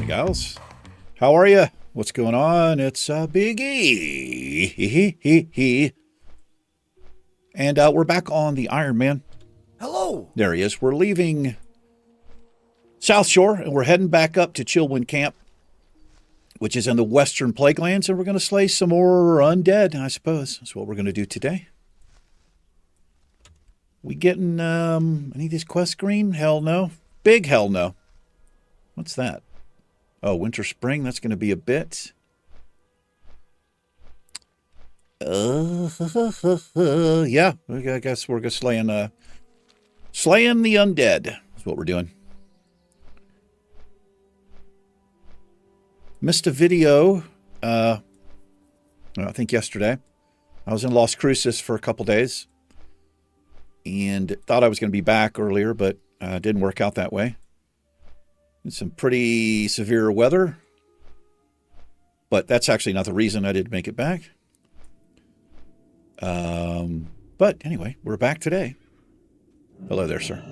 gals. How are you? What's going on? It's Big E. And we're back on the Ironman. Hello. There he is. We're leaving South Shore, and we're heading back up to Chillwind Camp, which is in the Western Plaguelands, and we're going to slay some more undead, I suppose. That's what we're going to do today. We getting any of these quests green? Hell no. Big hell no. What's that? Oh, winter, spring. That's going to be a bit. Yeah. I guess we're just slaying the undead. That's what we're doing. Missed a video. I think yesterday. I was in Las Cruces for a couple days, and thought I was going to be back earlier, but didn't work out that way. Some pretty severe weather, but that's actually not the reason I didn't make it back. But anyway, we're back today. Hello there, sir.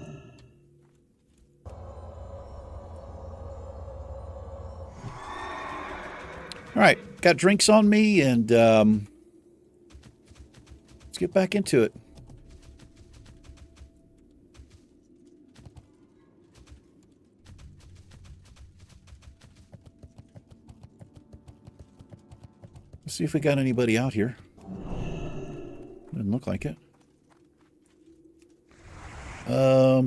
All right, got drinks on me, and let's get back into it. Let's see if we got anybody out here. Doesn't look like it.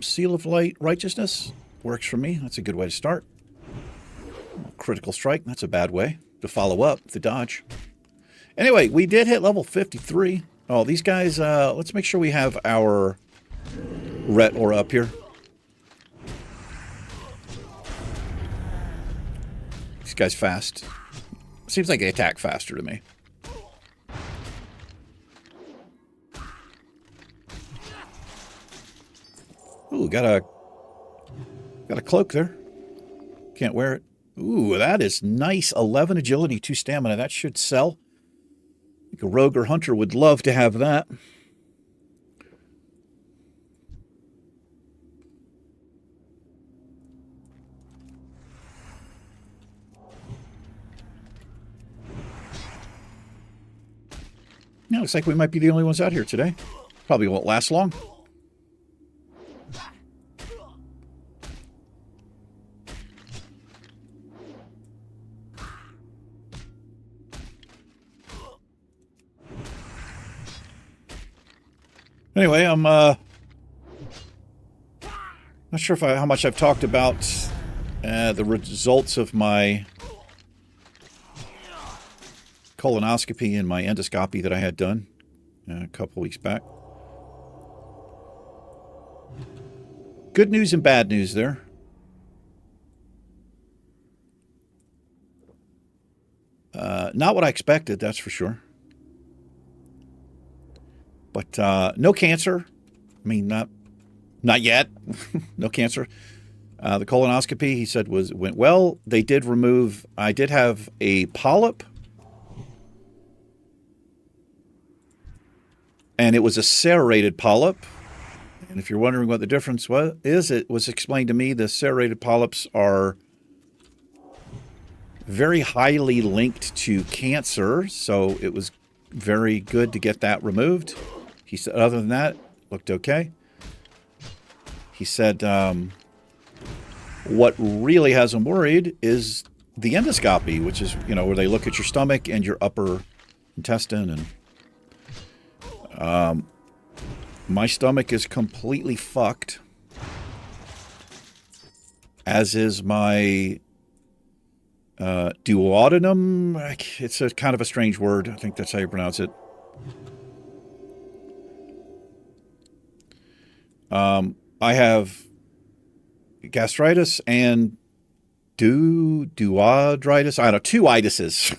Seal of Light Righteousness works for me. That's a good way to start. Critical Strike, that's a bad way to follow up the dodge. Anyway, we did hit level 53. Oh, these guys, let's make sure we have our Ret Aura up here. These guys fast. Seems like they attack faster to me. Ooh, got a cloak there. Can't wear it. Ooh, that is nice. 11 agility, 2 stamina. That should sell. I think a rogue or hunter would love to have that. Yeah, looks like we might be the only ones out here today. Probably won't last long. Anyway, I'm not sure if how much I've talked about the results of my colonoscopy and my endoscopy that I had done a couple weeks back. Good news and bad news there. Not what I expected, that's for sure. But no cancer. I mean, not yet. No cancer. The colonoscopy, he said, went well. They did remove. I did have a polyp. And it was a serrated polyp. And if you're wondering what the difference is, it was explained to me the serrated polyps are very highly linked to cancer. So it was very good to get that removed. He said, other than that, looked okay. He said, what really has him worried is the endoscopy, which is, where they look at your stomach and your upper intestine, and my stomach is completely fucked, as is my duodenum. It's a kind of a strange word. I think that's how you pronounce it. I have gastritis and duodritis. I don't know, 2 itises.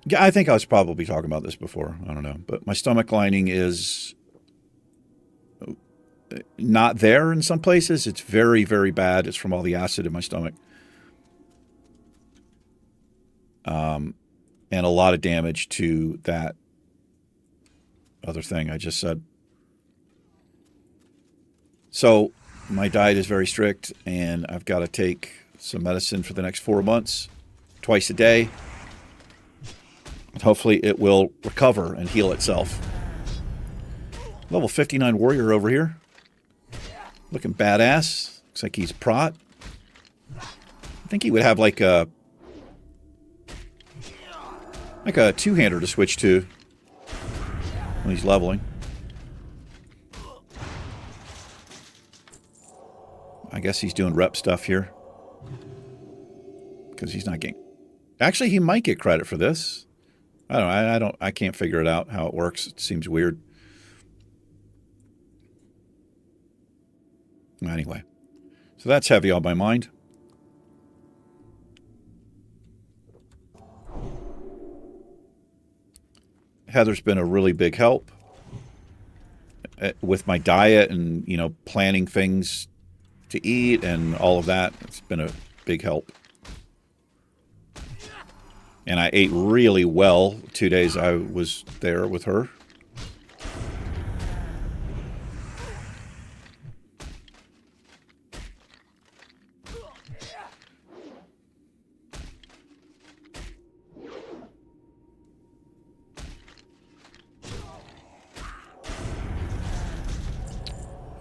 Yeah, I think I was probably talking about this before. I don't know. But my stomach lining is not there in some places. It's very, very bad. It's from all the acid in my stomach. And a lot of damage to that other thing I just said. So my diet is very strict, and I've got to take some medicine for the next 4 months, twice a day. And hopefully it will recover and heal itself. Level 59 warrior over here. Looking badass. Looks like he's prot. I think he would have like a two-hander to switch to when he's leveling. I guess he's doing rep stuff here. Because he's not getting... Actually, he might get credit for this. I can't figure it out how it works. It seems weird. Anyway. So that's heavy on my mind. Heather's been a really big help with my diet and, you know, planning things to eat and all of that. It's been a big help. And I ate really well 2 days I was there with her.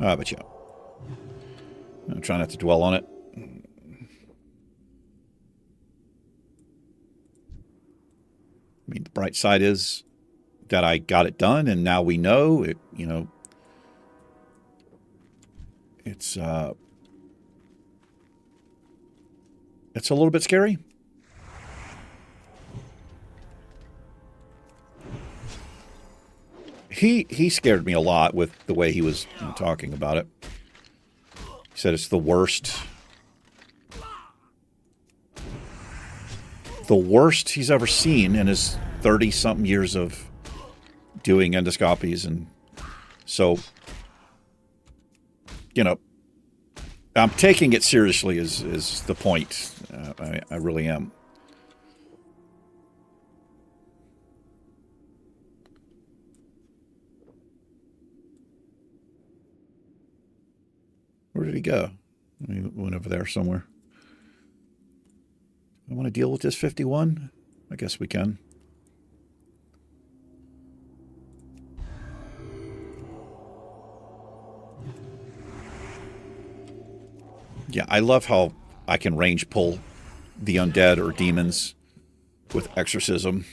But yeah. I'm trying not to dwell on it. I mean, the bright side is that I got it done, and now we know it, you know, it's a little bit scary. He scared me a lot with the way he was, you know, talking about it. He said it's the worst he's ever seen in his 30-something years of doing endoscopies. And so, you know, I'm taking it seriously is the point. I really am. Where did he go? He went over there somewhere. I want to deal with this 51? I guess we can. Yeah, I love how I can range pull the undead or demons with exorcism.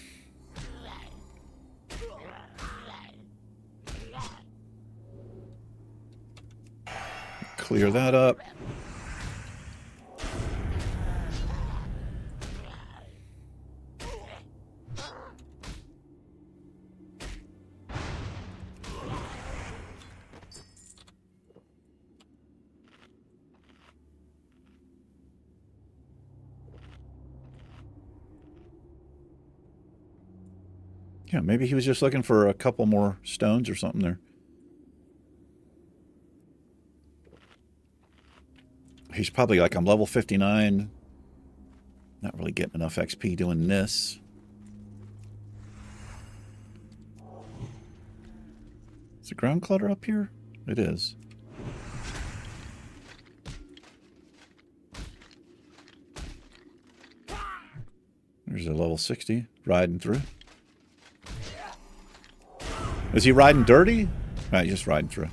Clear that up. Yeah, maybe he was just looking for a couple more stones or something there. He's probably like, I'm level 59. Not really getting enough XP doing this. Is the ground clutter up here? It is. There's a level 60 riding through. Is he riding dirty? No, he's just riding through.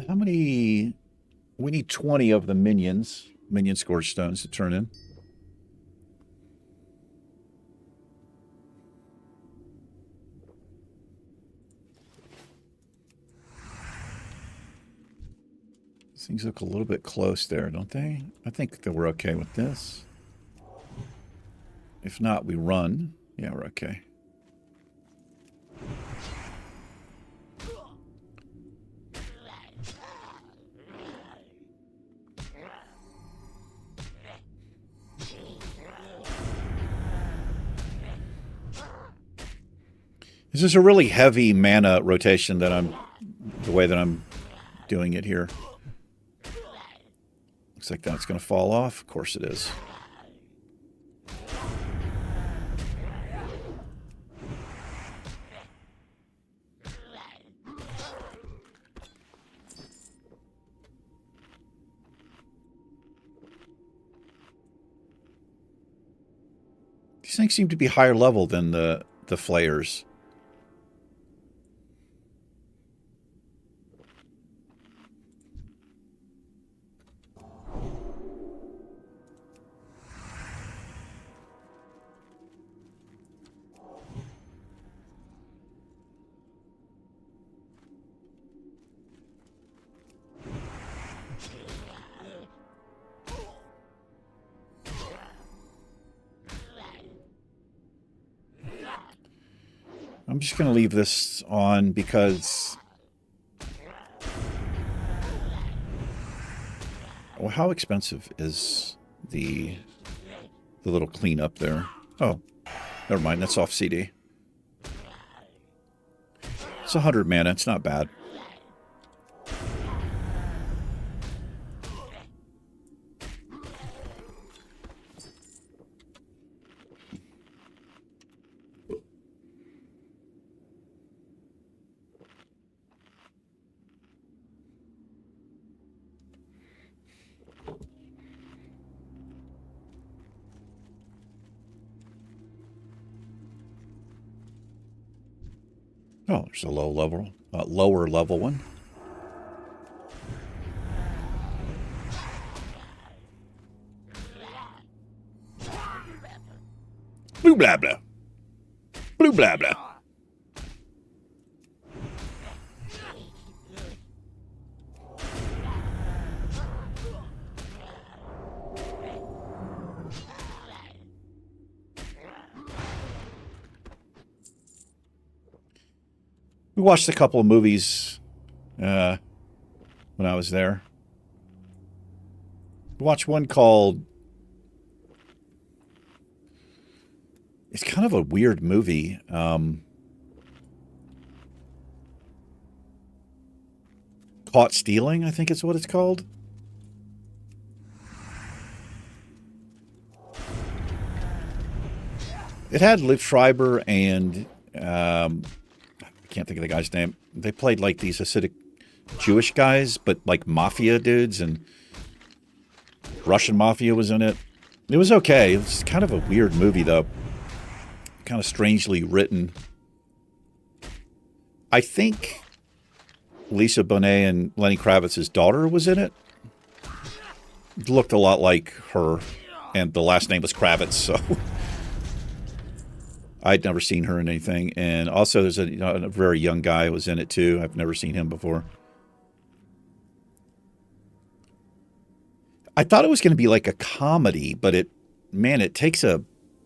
How many... We need 20 of the minion scourge stones to turn in. These things look a little bit close there, don't they? I think that we're okay with this. If not, we run. Yeah, we're okay. Is This is a really heavy mana rotation the way that I'm doing it here. Looks like that's going to fall off. Of course it is. These things seem to be higher level than the flayers. I'm just going to leave this on because... Well, how expensive is the little cleanup there? Oh, never mind. That's off CD. It's 100 mana. It's not bad. Oh, there's a lower level one. Blue blah blah. Blue blah blah. We watched a couple of movies when I was there. We watched one called... It's kind of a weird movie. Caught Stealing, I think is what it's called. It had Liv Schreiber and... I can't think of the guy's name. They played like these Hasidic Jewish guys, but like mafia dudes, and Russian mafia was in it. It was okay. It was kind of a weird movie, though. Kind of strangely written. I think Lisa Bonet and Lenny Kravitz's daughter was in it. It looked a lot like her, and the last name was Kravitz, so... I'd never seen her in anything. And also there's a very young guy who was in it too. I've never seen him before. I thought it was going to be like a comedy, but it takes a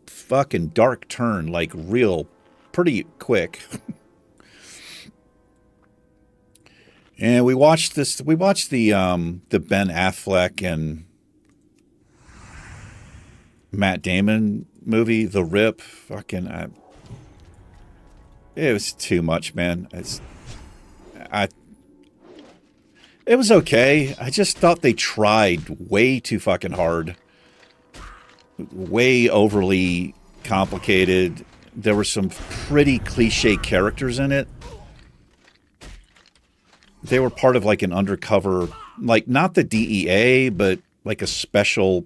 fucking dark turn, like real pretty quick. And we watched the Ben Affleck and Matt Damon movie, The Rip. Fucking, it was too much, man. It was okay. I just thought they tried way too fucking hard. Way overly complicated. There were some pretty cliche characters in it. They were part of like an undercover, like not the DEA, but like a special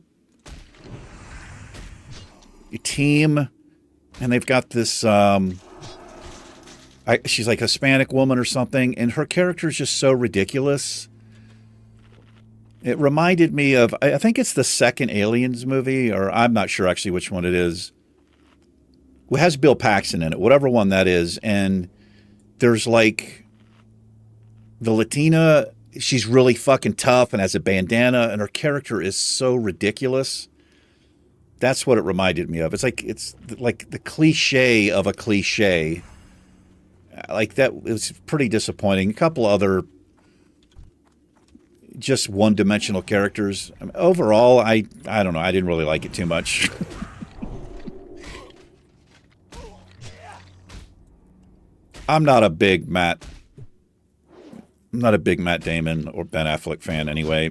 team, and they've got this she's like a Hispanic woman or something, and her character is just so ridiculous. It reminded me of, I think it's the second Aliens movie, or I'm not sure actually which one it is. It has Bill Paxton in it, whatever one that is, and there's like the Latina, she's really fucking tough and has a bandana, and her character is so ridiculous. That's what it reminded me of. It's like the cliche of a cliche. Like that, it was pretty disappointing. A couple other just one-dimensional characters. I mean, overall, I don't know. I didn't really like it too much. I'm not a big Matt. I'm not a big Matt Damon or Ben Affleck fan anyway.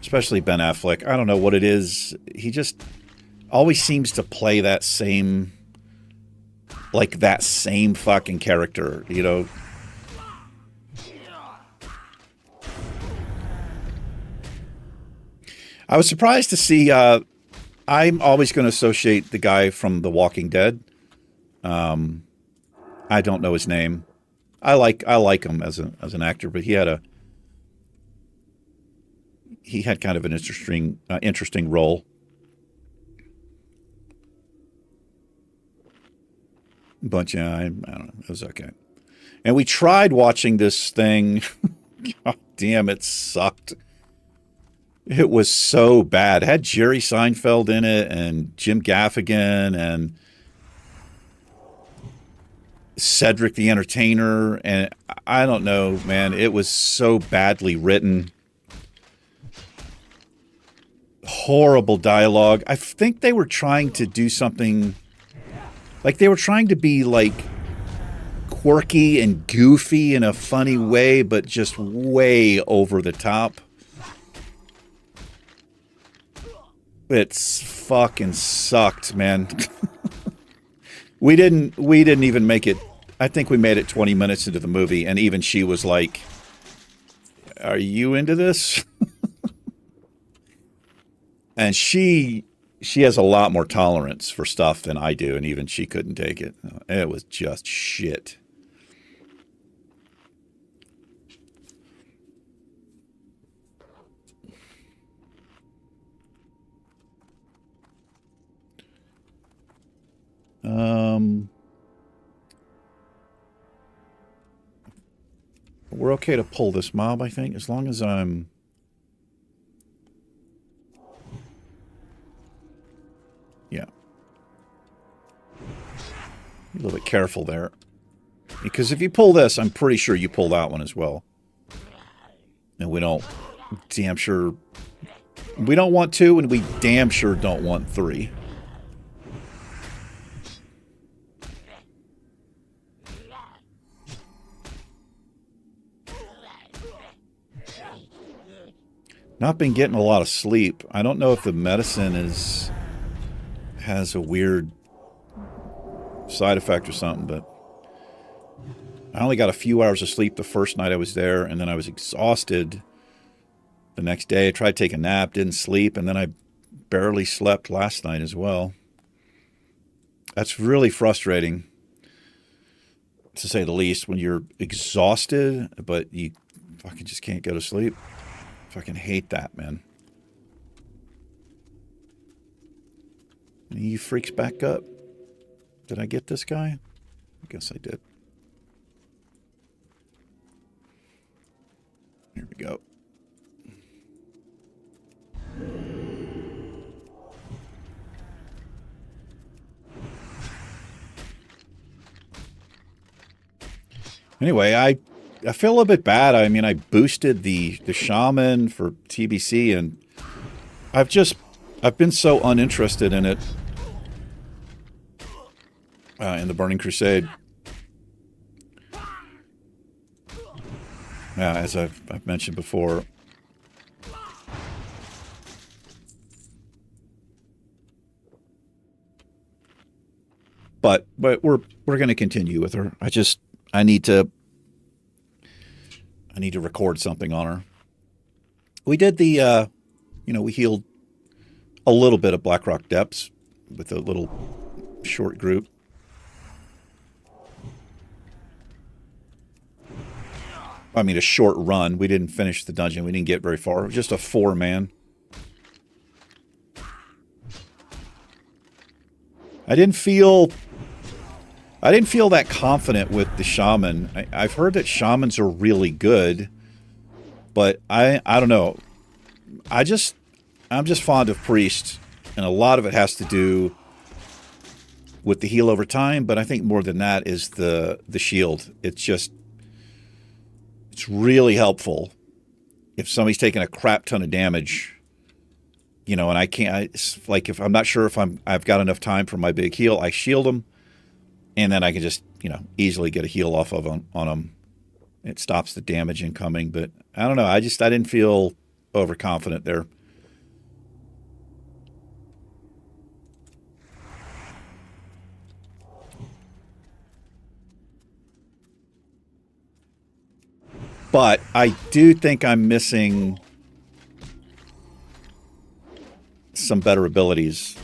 Especially Ben Affleck. I don't know what it is. He just always seems to play that same fucking character, you know. I was surprised to see, I'm always going to associate the guy from The Walking Dead. I don't know his name. I like him as an actor, but he had kind of an interesting role. But yeah, I don't know. It was okay. And we tried watching this thing. God damn, it sucked. It was so bad. It had Jerry Seinfeld in it and Jim Gaffigan and Cedric the Entertainer. And I don't know, man. It was so badly written. Horrible dialogue. I think they were trying to do something... Like, they were trying to be, like, quirky and goofy in a funny way, but just way over the top. It's fucking sucked, man. We didn't even make it. I think we made it 20 minutes into the movie, and even she was like, "Are you into this?" And she has a lot more tolerance for stuff than I do, and even she couldn't take it. It was just shit. We're okay to pull this mob, I think, as long as I'm... Yeah. A little bit careful there. Because if you pull this, I'm pretty sure you pull that one as well. And we don't... Damn sure... We don't want 2, and we damn sure don't want 3. Not been getting a lot of sleep. I don't know if the medicine has a weird side effect or something, but I only got a few hours of sleep the first night I was there, and then I was exhausted the next day. I tried to take a nap, didn't sleep, and then I barely slept last night as well. That's really frustrating, to say the least, when you're exhausted, but you fucking just can't go to sleep. Fucking hate that, man. Any of you freaks back up? Did I get this guy? I guess I did. Here we go. Anyway, I feel a little bit bad. I mean, I boosted the shaman for TBC, and I've been so uninterested in it, in the Burning Crusade. As I've mentioned before. But we're going to continue with her. I need to record something on her. We did the, we healed a little bit of Blackrock Depths with a little short group. I mean, a short run. We didn't finish the dungeon. We didn't get very far. It was just a 4-man. I didn't feel that confident with the shaman. I've heard that shamans are really good, but I don't know. I'm just fond of priests, and a lot of it has to do with the heal over time, but I think more than that is the shield. It's really helpful if somebody's taking a crap ton of damage, and if I'm not sure if I've got enough time for my big heal, I shield them. And then I can just, easily get a heal off of on them. It stops the damage incoming, but I don't know. I didn't feel overconfident there. But I do think I'm missing some better abilities.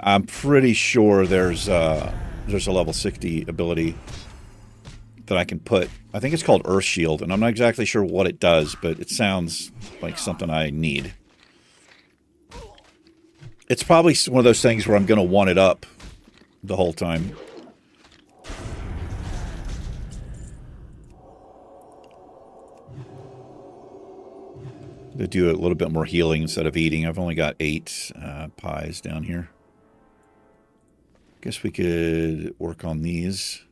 I'm pretty sure there's a level 60 ability that I can put. I think it's called Earth Shield, and I'm not exactly sure what it does, but it sounds like something I need. It's probably one of those things where I'm going to want it up the whole time. To do a little bit more healing instead of eating. I've only got 8 pies down here. Guess we could work on these.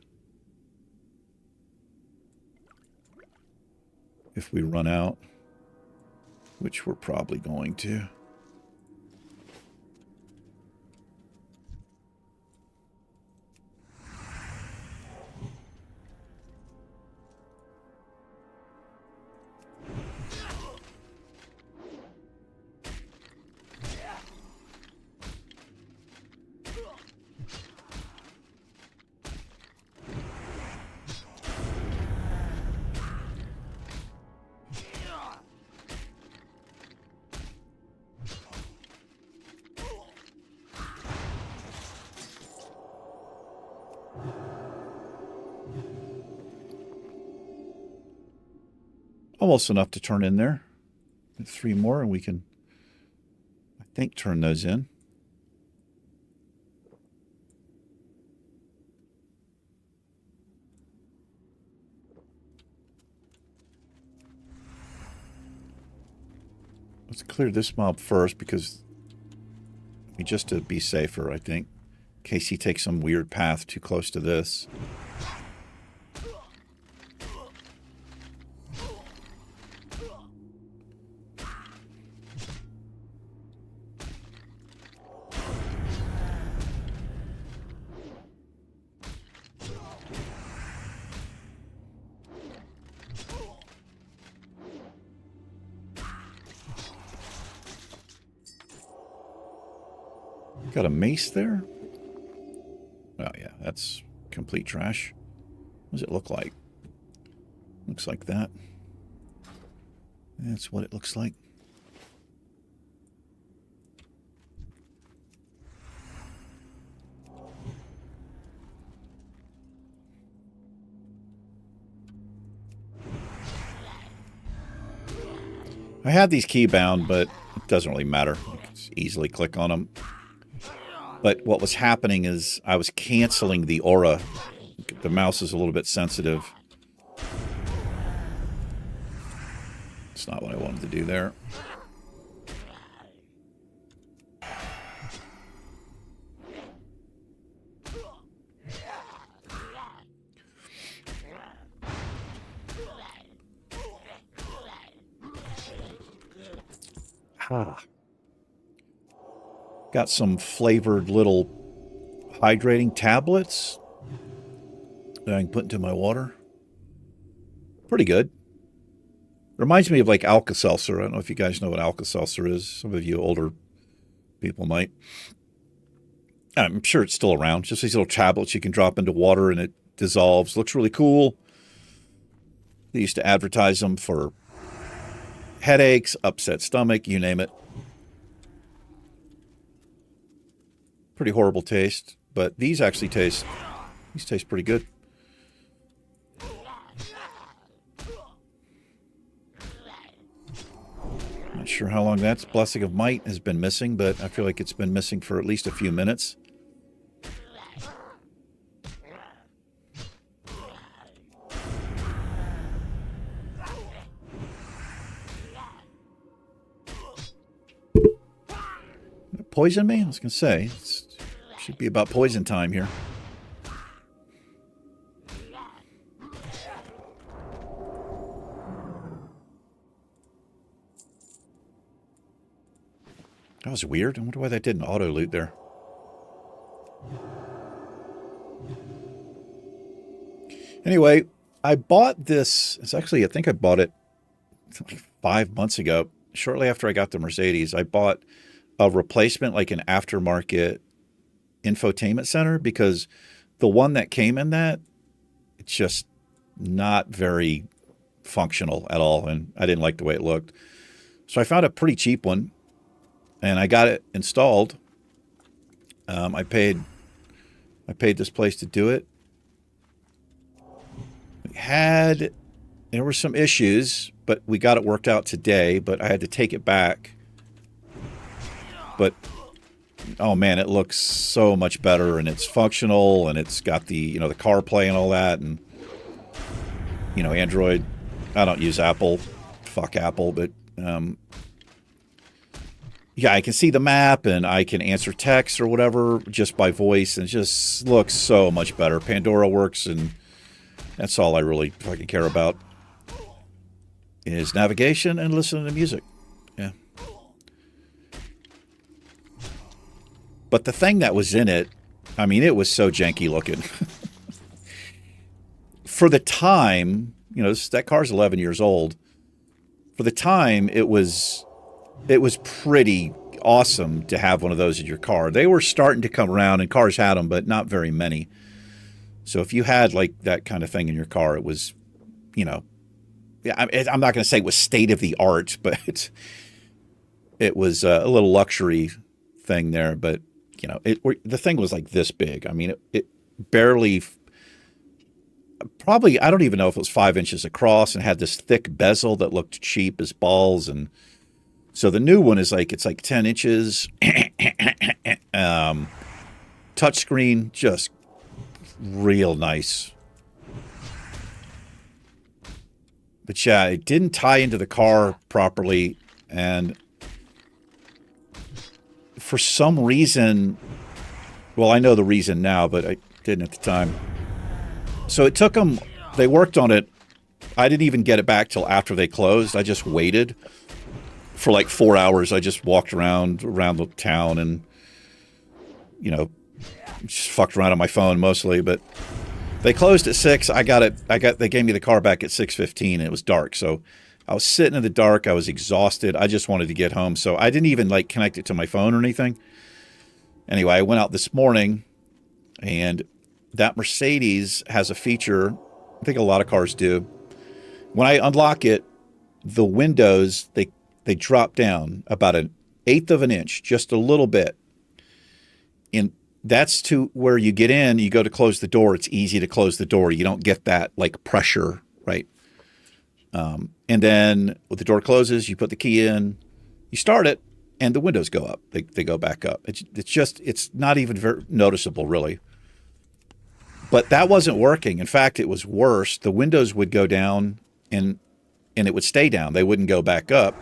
If we run out, which we're probably going to. Almost enough to turn in there. 3 more and we can, I think, turn those in. Let's clear this mob first because just to be safer, I think, in case he takes some weird path too close to this. Got a mace there? Oh yeah, that's complete trash. What does it look like? Looks like that. That's what it looks like. I had these key bound, but it doesn't really matter. I can just easily click on them. But what was happening is I was canceling the aura. The mouse is a little bit sensitive. It's not what I wanted to do there. Got some flavored little hydrating tablets that I can put into my water. Pretty good. Reminds me of like Alka-Seltzer. I don't know if you guys know what Alka-Seltzer is. Some of you older people might. I'm sure it's still around. Just these little tablets you can drop into water and it dissolves. Looks really cool. They used to advertise them for headaches, upset stomach, you name it. Pretty horrible taste, but these actually taste pretty good. Not sure how long that Blessing of Might has been missing, but I feel like it's been missing for at least a few minutes. Poison me? I was going to say, it should be about poison time here. That was weird. I wonder why that didn't auto-loot there. Anyway, I bought this. It's actually, I think I bought it like 5 months ago. Shortly after I got the Mercedes, I bought a replacement, like an aftermarket infotainment center, because the one that came in that, it's just not very functional at all. And I didn't like the way it looked. So I found a pretty cheap one and I got it installed. I paid this place to do it. There were some issues, but we got it worked out today, but I had to take it back. But oh man, it looks so much better, and it's functional, and it's got the, the CarPlay and all that, and Android. I don't use Apple. Fuck Apple, but yeah, I can see the map and I can answer text or whatever just by voice, and it just looks so much better. Pandora works, and that's all I really fucking care about is navigation and listening to music. Yeah. But the thing that was in it, I mean, it was so janky looking. For the time, that car's 11 years old. For the time, it was pretty awesome to have one of those in your car. They were starting to come around, and cars had them, but not very many. So if you had like that kind of thing in your car, it was, I'm not going to say it was state of the art, but it was a little luxury thing there. But the thing was like this big. I mean, it barely, probably, I don't even know if it was 5 inches across, and had this thick bezel that looked cheap as balls. And so the new one is it's like 10 inches, touchscreen, just real nice. But yeah, it didn't tie into the car properly, and for some reason, well, I know the reason now, but I didn't at the time. So it took them, they worked on it. I didn't even get it back till after they closed. I just waited for like 4 hours. I just walked around the town and, just fucked around on my phone mostly. But they closed at 6. They gave me the car back at 6:15, and it was dark. So I was sitting in the dark. I was exhausted. I just wanted to get home. So I didn't even connect it to my phone or anything. Anyway, I went out this morning, and that Mercedes has a feature, I think a lot of cars do. When I unlock it, the windows, they drop down about 1/8 of an inch, just a little bit. And that's to where you get in, you go to close the door. It's easy to close the door. You don't get that pressure, right? And then when the door closes, you put the key in, you start it, and the windows go up. They go back up. It's not even very noticeable, really. But that wasn't working. In fact, it was worse. The windows would go down, and it would stay down. They wouldn't go back up.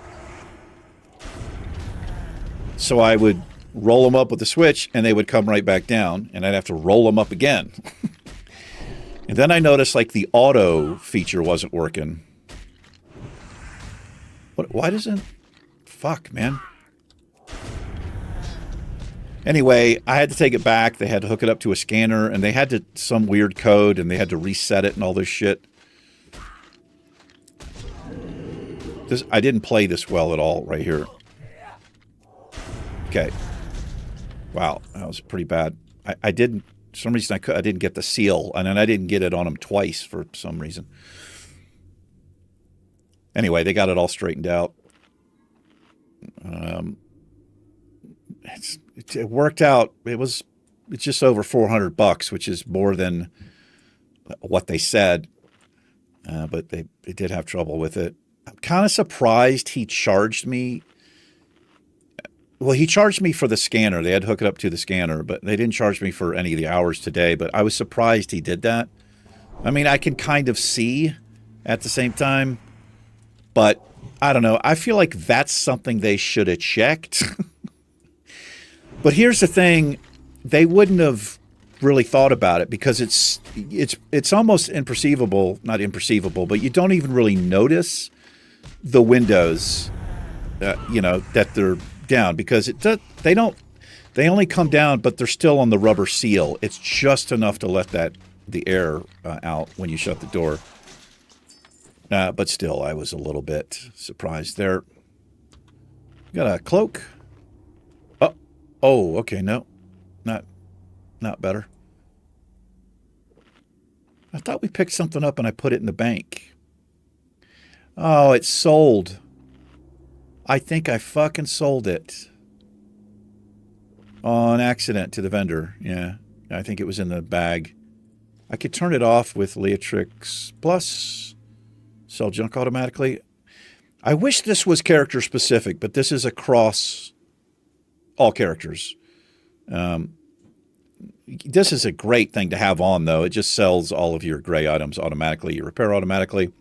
So I would roll them up with the switch, and they would come right back down, and I'd have to roll them up again. And then I noticed the auto feature wasn't working. Why doesn't... Fuck, man. Anyway, I had to take it back. They had to hook it up to a scanner, and they had some weird code, and they had to reset it and all this shit. I didn't play this well at all right here. Okay. Wow, that was pretty bad. I didn't, for some reason I didn't get the seal, and then I didn't get it on them twice for some reason. Anyway, they got it all straightened out. It worked out. It's just over $400, which is more than what they said. But they did have trouble with it. I'm kind of surprised he charged me. Well, he charged me for the scanner. They had to hook it up to the scanner, but they didn't charge me for any of the hours today. But I was surprised he did that. I mean, I can kind of see at the same time, but I don't know. I feel like that's something they should have checked. But here's the thing. They wouldn't have really thought about it because it's almost imperceivable, not imperceivable, but you don't even really notice the windows, that they're down because they only come down, but they're still on the rubber seal. It's just enough to let that the air out when you shut the door. But still, I was a little bit surprised there. Got a cloak. Oh, okay, no. Not better. I thought we picked something up and I put it in the bank. Oh, it's sold. I think I fucking sold it. On accident to the vendor. Yeah, I think it was in the bag. I could turn it off with Leatrix Plus. Sell junk automatically. I wish this was character specific, but this is across all characters. This is a great thing to have on, though. It just sells all of your gray items automatically. You repair automatically.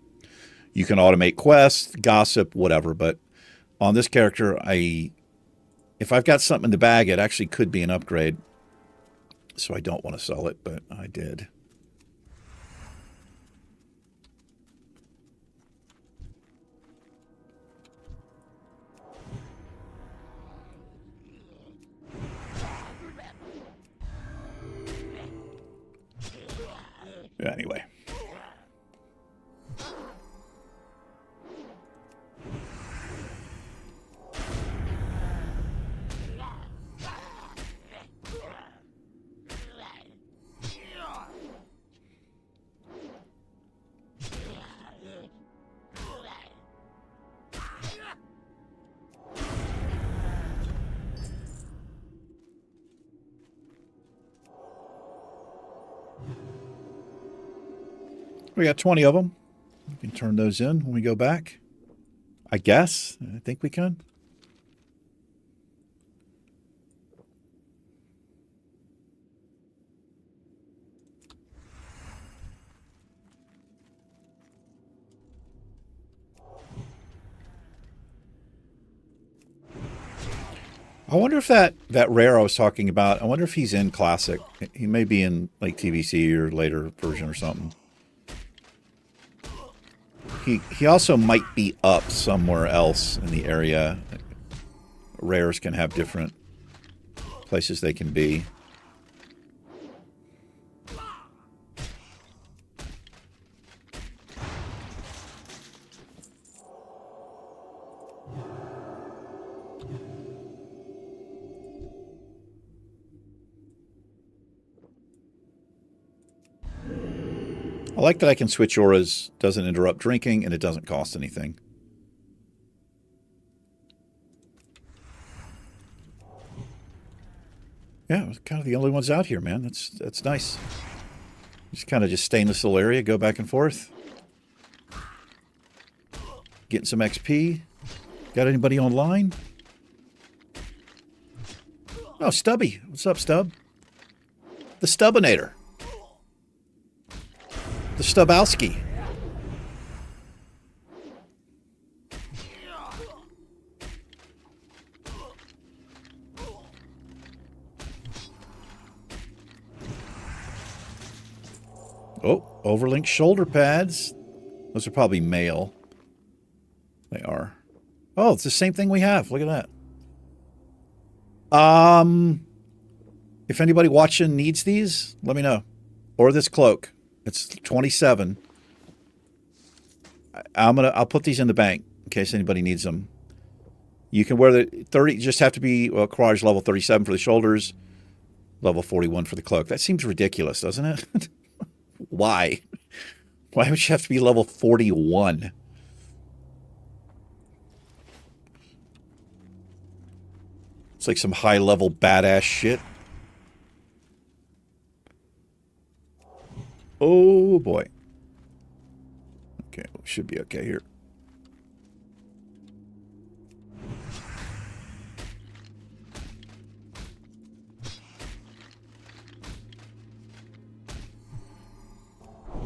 You can automate quests, gossip, whatever. But on this character, if I've got something in the bag, it actually could be an upgrade. So I don't want to sell it, but I did. Anyway. We got 20 of them. We can turn those in when we go back. I guess. I think we can. I wonder if that rare I was talking about, I wonder if he's in Classic. He may be in like TBC or later version or something. He also might be up somewhere else in the area. Rares can have different places they can be. I like that I can switch auras, doesn't interrupt drinking, and it doesn't cost anything. Yeah, we're kind of the only ones out here, man. That's nice. Just kind of just stay in this little area, go back and forth. Getting some XP. Got anybody online? Oh, Stubby. What's up, Stub? The Stubbinator. The Stubowski. Oh, overlinked shoulder pads. Those are probably male. They are. Oh, it's the same thing we have. Look at that. If anybody watching needs these, let me know. Or this cloak. It's 27. I'll put these in the bank in case anybody needs them. You can wear the 30. Just have to be Courage level 37 for the shoulders, level 41 for the cloak. That seems ridiculous, doesn't it? Why? Why would you have to be level 41? It's like some high level badass shit. Oh boy. Okay, we should be okay here.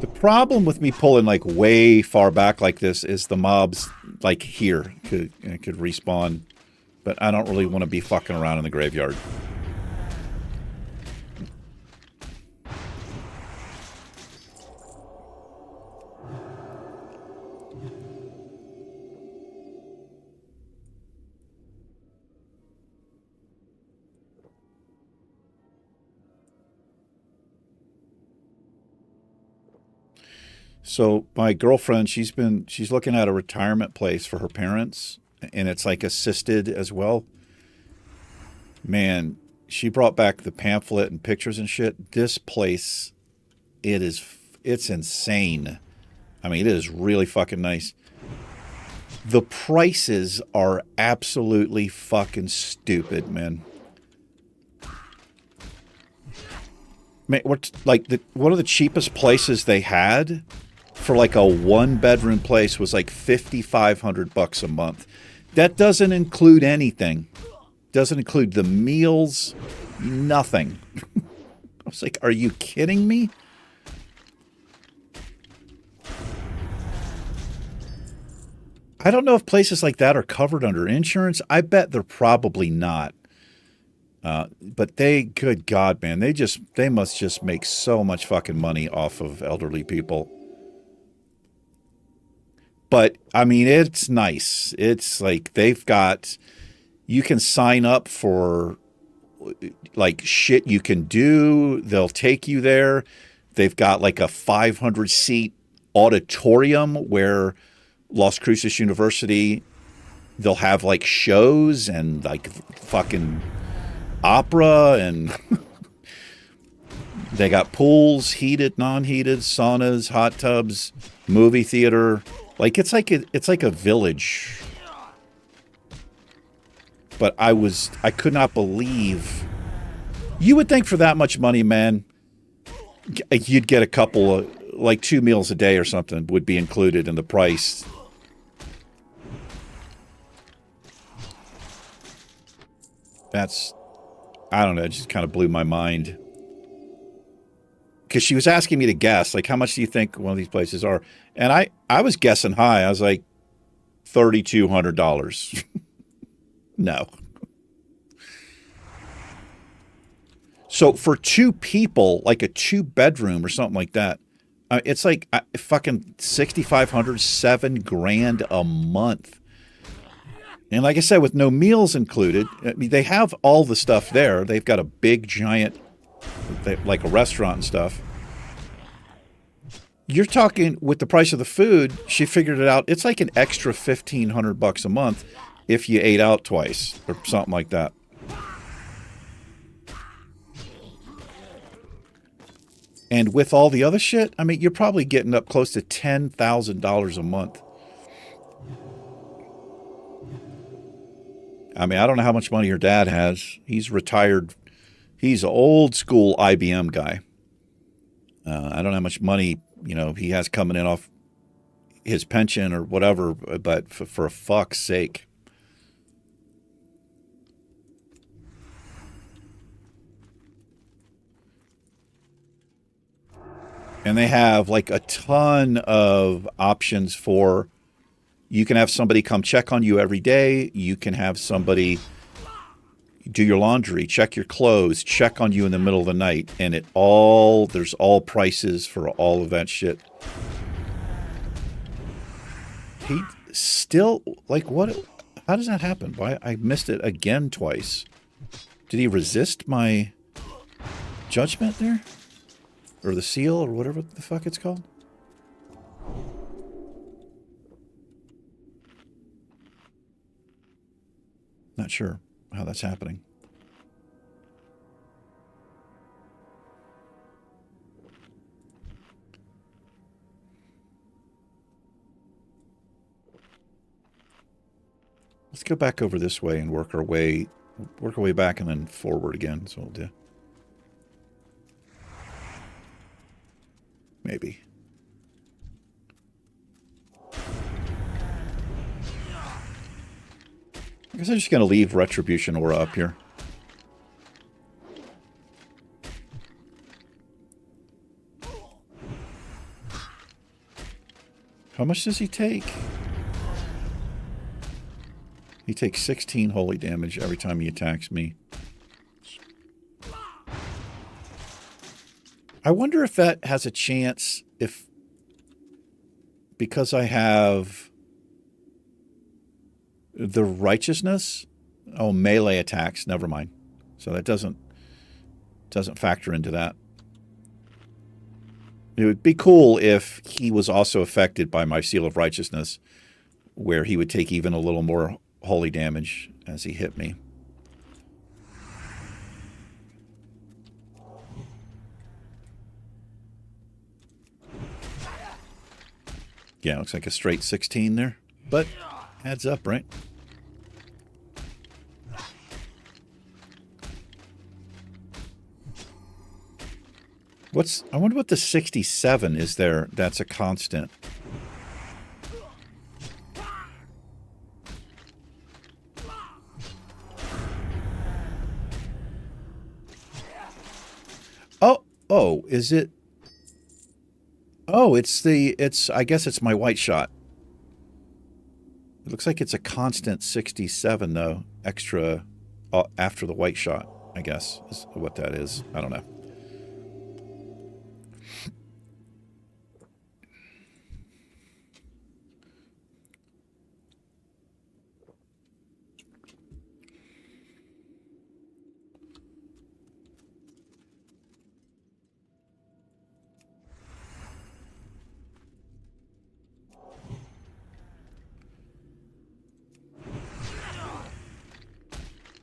The problem with me pulling like way far back like this is the mobs like here could respawn, but I don't really want to be fucking around in the graveyard. So my girlfriend, she's looking at a retirement place for her parents, and it's like assisted as well. Man, she brought back the pamphlet and pictures and shit. This place, it's insane. I mean, it is really fucking nice. The prices are absolutely fucking stupid, man. Man, one of the cheapest places they had for like a one-bedroom place was like $5,500 a month. That doesn't include anything. Doesn't include the meals, nothing. I was like, are you kidding me? I don't know if places like that are covered under insurance. I bet they're probably not. But good God, man, they must just make so much fucking money off of elderly people. But I mean, it's nice. It's like you can sign up for like shit you can do. They'll take you there. They've got like a 500 seat auditorium where Las Cruces University, they'll have like shows and like fucking opera, and they got pools, heated, non-heated, saunas, hot tubs, movie theater. Like it's like a village. But I could not believe. You would think for that much money, man, you'd get a couple of, like 2 meals a day or something would be included in the price. I don't know, it just kind of blew my mind. Because she was asking me to guess, like, how much do you think one of these places are? And I was guessing high. I was like, $3,200. No. So for 2 people, like a 2-bedroom or something like that, it's like fucking $6,500, $7,000 a month. And like I said, with no meals included, I mean, they have all the stuff there. They've got a big, giant, like a restaurant and stuff. You're talking with the price of the food, she figured it out. It's like an extra $1,500 a month if you ate out twice or something like that. And with all the other shit, I mean, you're probably getting up close to $10,000 a month. I mean, I don't know how much money your dad has. He's retired. He's an old school IBM guy. I don't know how much money, he has coming in off his pension or whatever, but for a fuck's sake. And they have like a ton of options for, you can have somebody come check on you every day. You can have somebody do your laundry, check your clothes, check on you in the middle of the night. And there's all prices for all of that shit. He still, like, what? How does that happen? Why? I missed it again twice. Did he resist my judgment there? Or the seal, or whatever the fuck it's called? Not sure how that's happening. Let's go back over this way and work our way back and then forward again. That's what we'll do. Maybe. I guess I'm just going to leave Retribution Aura up here. How much does he take? He takes 16 holy damage every time he attacks me. I wonder if that has a chance because I have the righteousness. Oh, melee attacks. Never mind. So that doesn't factor into that. It would be cool if he was also affected by my seal of righteousness, where he would take even a little more holy damage as he hit me. Yeah, looks like a straight 16 there, but adds up, right? I wonder what the 67 is there that's a constant. Oh, is it? Oh, I guess it's my white shot. It looks like it's a constant 67 though, extra after the white shot, I guess is what that is. I don't know.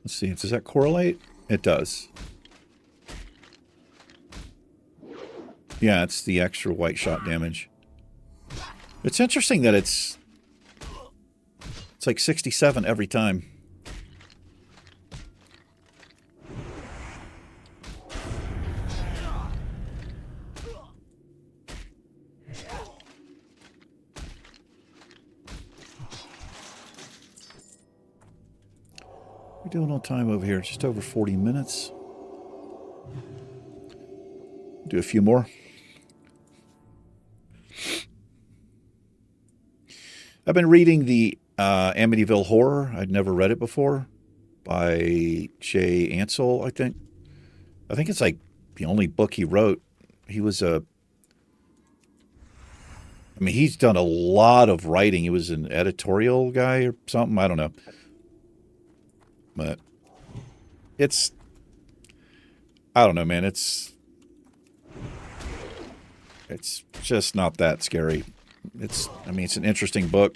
Let's see, does that correlate? It does. Yeah, it's the extra white shot damage. It's interesting that it's like 67 every time. We're doing on time over here, just over 40 minutes. Do a few more. I've been reading the Amityville Horror. I'd never read it before, by Jay Ansel, I think. I think it's like the only book he wrote. He was he's done a lot of writing. He was an editorial guy or something. I don't know. But I don't know, man. It's just not that scary. It's an interesting book.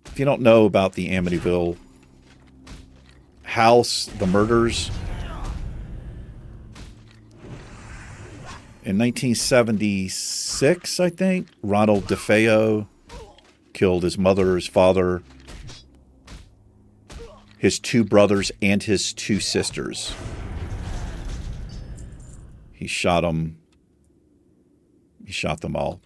If you don't know about the Amityville house, the murders, in 1976, I think, Ronald DeFeo killed his mother, his father, his two brothers, and his two sisters. He shot them. He shot them all.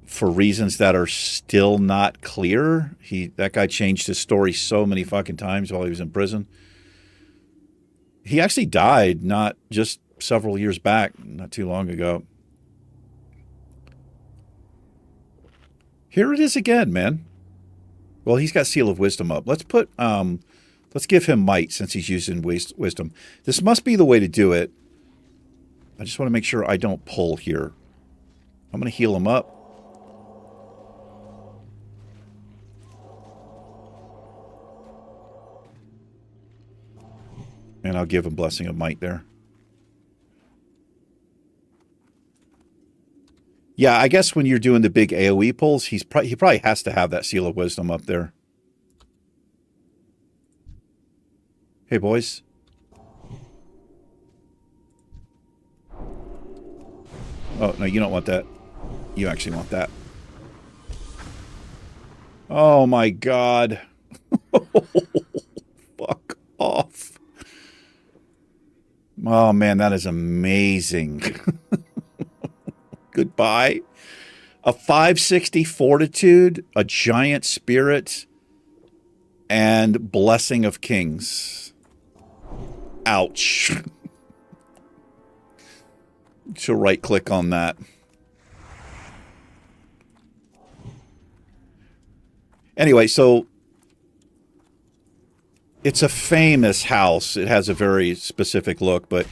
For reasons that are still not clear. That guy changed his story so many fucking times while he was in prison. He actually died not just several years back, not too long ago. Here it is again, man. Well, he's got Seal of Wisdom up. Let's give him might since he's using wisdom. This must be the way to do it. I just want to make sure I don't pull here. I'm going to heal him up. And I'll give him Blessing of Might there. Yeah, I guess when you're doing the big AoE pulls, he probably has to have that Seal of Wisdom up there. Hey, boys. Oh, no, you don't want that. You actually want that. Oh, my God. Fuck off. Oh, man, that is amazing. Goodbye. A 560 Fortitude, a Giant Spirit, and Blessing of Kings. Ouch. She'll right-click on that. Anyway, so it's a famous house. It has a very specific look, but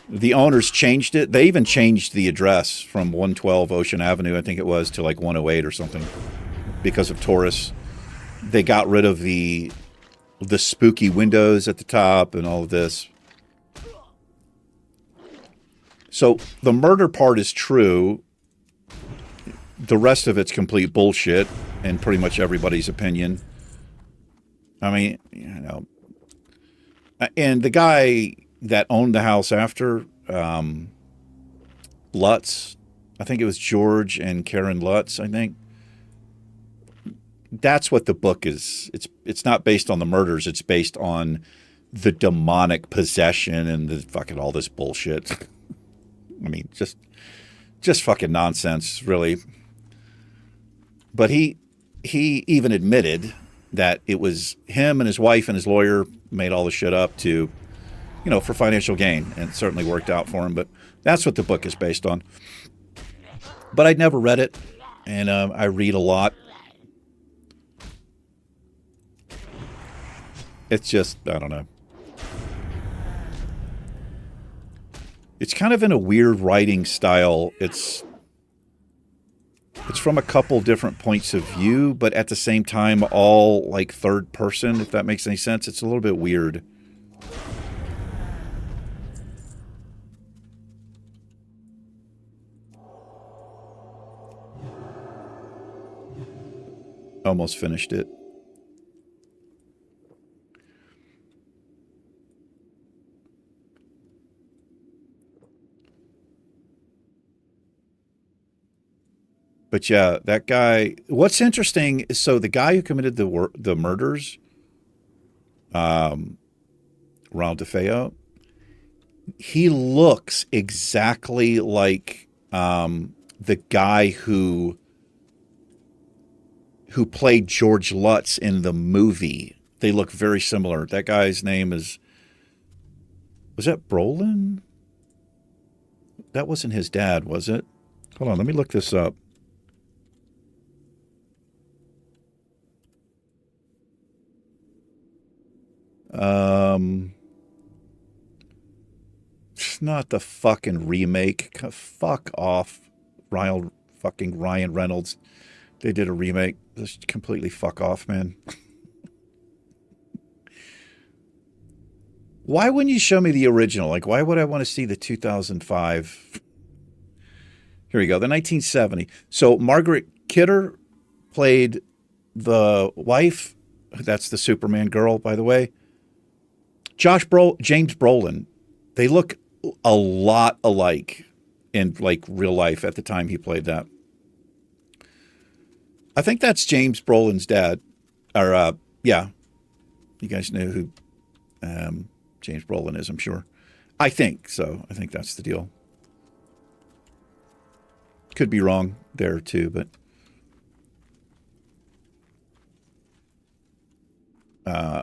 the owners changed it. They even changed the address from 112 Ocean Avenue, I think it was, to like 108 or something because of tourists. They got rid of the spooky windows at the top and all of this. So the murder part is true. The rest of it's complete bullshit, in pretty much everybody's opinion. I mean, and the guy that owned the house after Lutz, I think it was George and Karen Lutz, I think. That's what the book is. It's not based on the murders. It's based on the demonic possession and the fucking all this bullshit. I mean, just fucking nonsense, really. But he even admitted that it was him and his wife and his lawyer made all the shit up to, for financial gain, and it certainly worked out for him. But that's what the book is based on. But I'd never read it, and I read a lot. It's just, I don't know. It's kind of in a weird writing style. It's from a couple different points of view, but at the same time, all like third person, if that makes any sense. It's a little bit weird. Almost finished it. But yeah, that guy. What's interesting is, so the guy who committed the murders, Ronald DeFeo, he looks exactly like the guy who played George Lutz in the movie. They look very similar. That guy's name was that Brolin? That wasn't his dad, was it? Hold on, let me look this up. It's not the fucking remake. Fuck off, Ryan Reynolds. They did a remake. Just completely fuck off, man. Why wouldn't you show me the original? Like, why would I want to see the 2005? Here we go, the 1970. So Margaret Kidder played the wife. That's the Superman girl, by the way. James Brolin. They look a lot alike in like real life at the time he played that. I think that's James Brolin's dad. Or, yeah. You guys know who James Brolin is, I'm sure. I think so. I think that's the deal. Could be wrong there, too, but...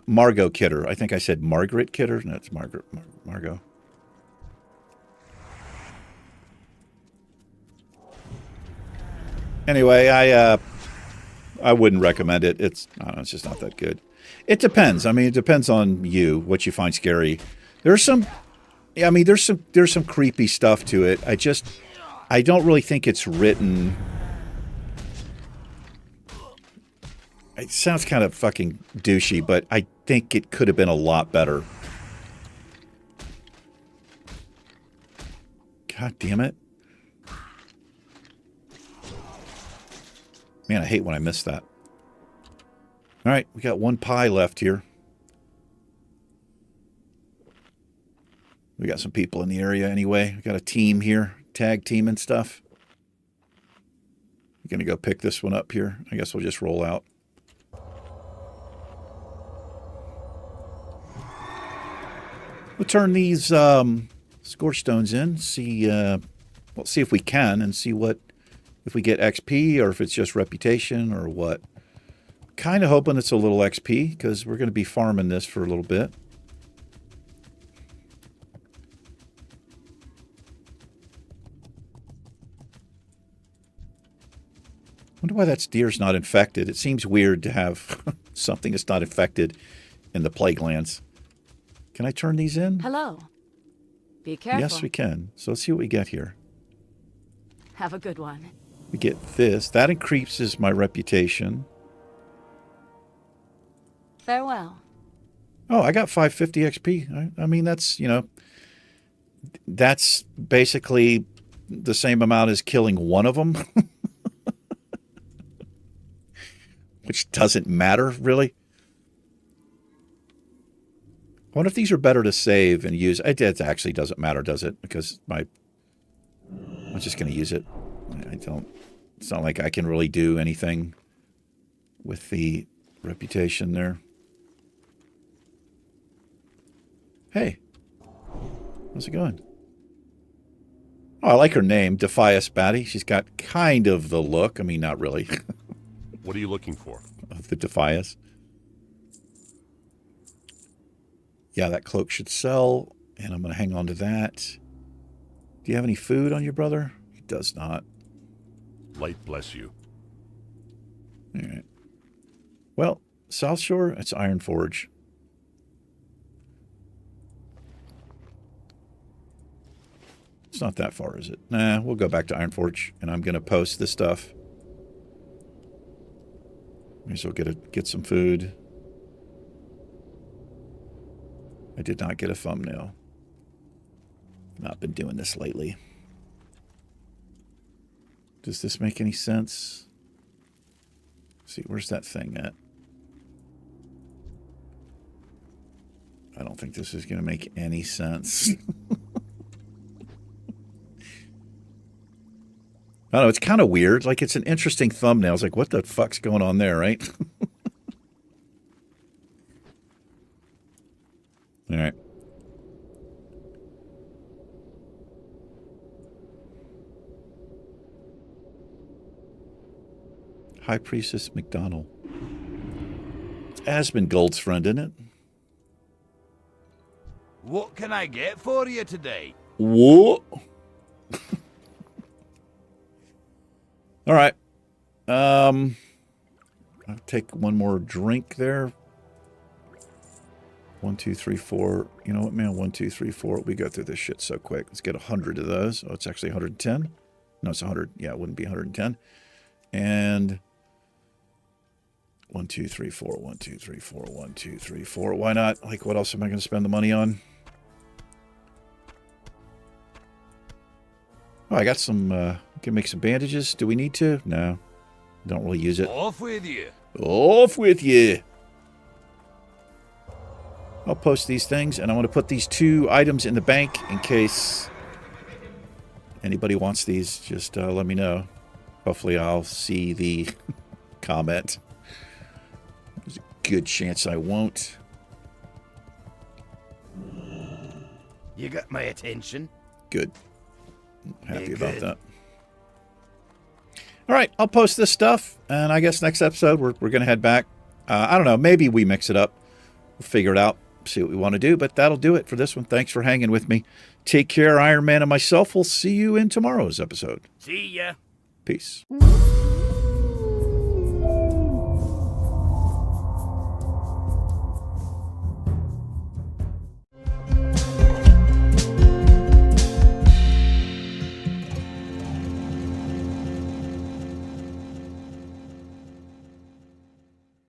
Margot Kidder. I think I said Margaret Kidder. No, it's Margot. Anyway, I wouldn't recommend it. It's just not that good. It depends. I mean, it depends on you, what you find scary. There's some creepy stuff to it. I don't really think it's written. It sounds kind of fucking douchey, but I think it could have been a lot better. God damn it. Man, I hate when I miss that. All right, we got one pie left here. We got some people in the area anyway. We got a team here, tag team and stuff. We're going to go pick this one up here. I guess we'll just roll out. We'll turn these scorchstones in, see if we can, and see if we get XP or if it's just reputation or what. Kind of hoping it's a little XP because we're going to be farming this for a little bit. Wonder why that deer's not infected. It seems weird to have something that's not infected in the plague lands. Can I turn these in? Hello. Be careful. Yes, we can. So let's see what we get here. Have a good one. We get this. That increases my reputation. Farewell. Oh, I got 550 XP. I mean, that's, that's basically the same amount as killing one of them, which doesn't matter, really. I wonder if these are better to save and use. It actually doesn't matter, does it? Because I'm just going to use it. It's not like I can really do anything with the reputation there. Hey, how's it going? Oh, I like her name, Defias Batty. She's got kind of the look. I mean, not really. What are you looking for? Of the Defias. Yeah, that cloak should sell, and I'm going to hang on to that. Do you have any food on your brother? He does not. Light bless you. All right. Well, South Shore, it's Iron Forge. It's not that far, is it? Nah, we'll go back to Iron Forge, and I'm going to post this stuff. May as well get some food. I did not get a thumbnail. Not been doing this lately. Does this make any sense? Let's see, where's that thing at? I don't think this is going to make any sense. I don't know, it's kind of weird. Like, it's an interesting thumbnail. It's like, what the fuck's going on there, right? All right. High Priestess McDonald. It's Asmongold's friend, isn't it? What can I get for you today? Whoa. All right. I'll take one more drink there. 1, 2, 3, 4. You know what, man? 1, 2, 3, 4. We go through this shit so quick. Let's get 100 of those. Oh, it's actually 110. No, it's 100. Yeah, it wouldn't be 110. And 1, 2, 3, 4. 1, 2, 3, 4. 1, 2, 3, 4. Why not? Like, what else am I going to spend the money on? Oh, I got some. Can make some bandages. Do we need to? No, don't really use it. Off with you. Off with you. I'll post these things, and I want to put these 2 items in the bank in case anybody wants these. Just let me know. Hopefully I'll see the comment. There's a good chance I won't. You got my attention. Good. Happy Yeah, about good. that. All right, I'll post this stuff, and I guess next episode we're going to head back. I don't know, maybe we mix it up. We'll figure it out, see what we want to do, but that'll do it for this one. Thanks for hanging with me. Take care, Iron Man and myself. We'll see you in tomorrow's episode. See ya. Peace.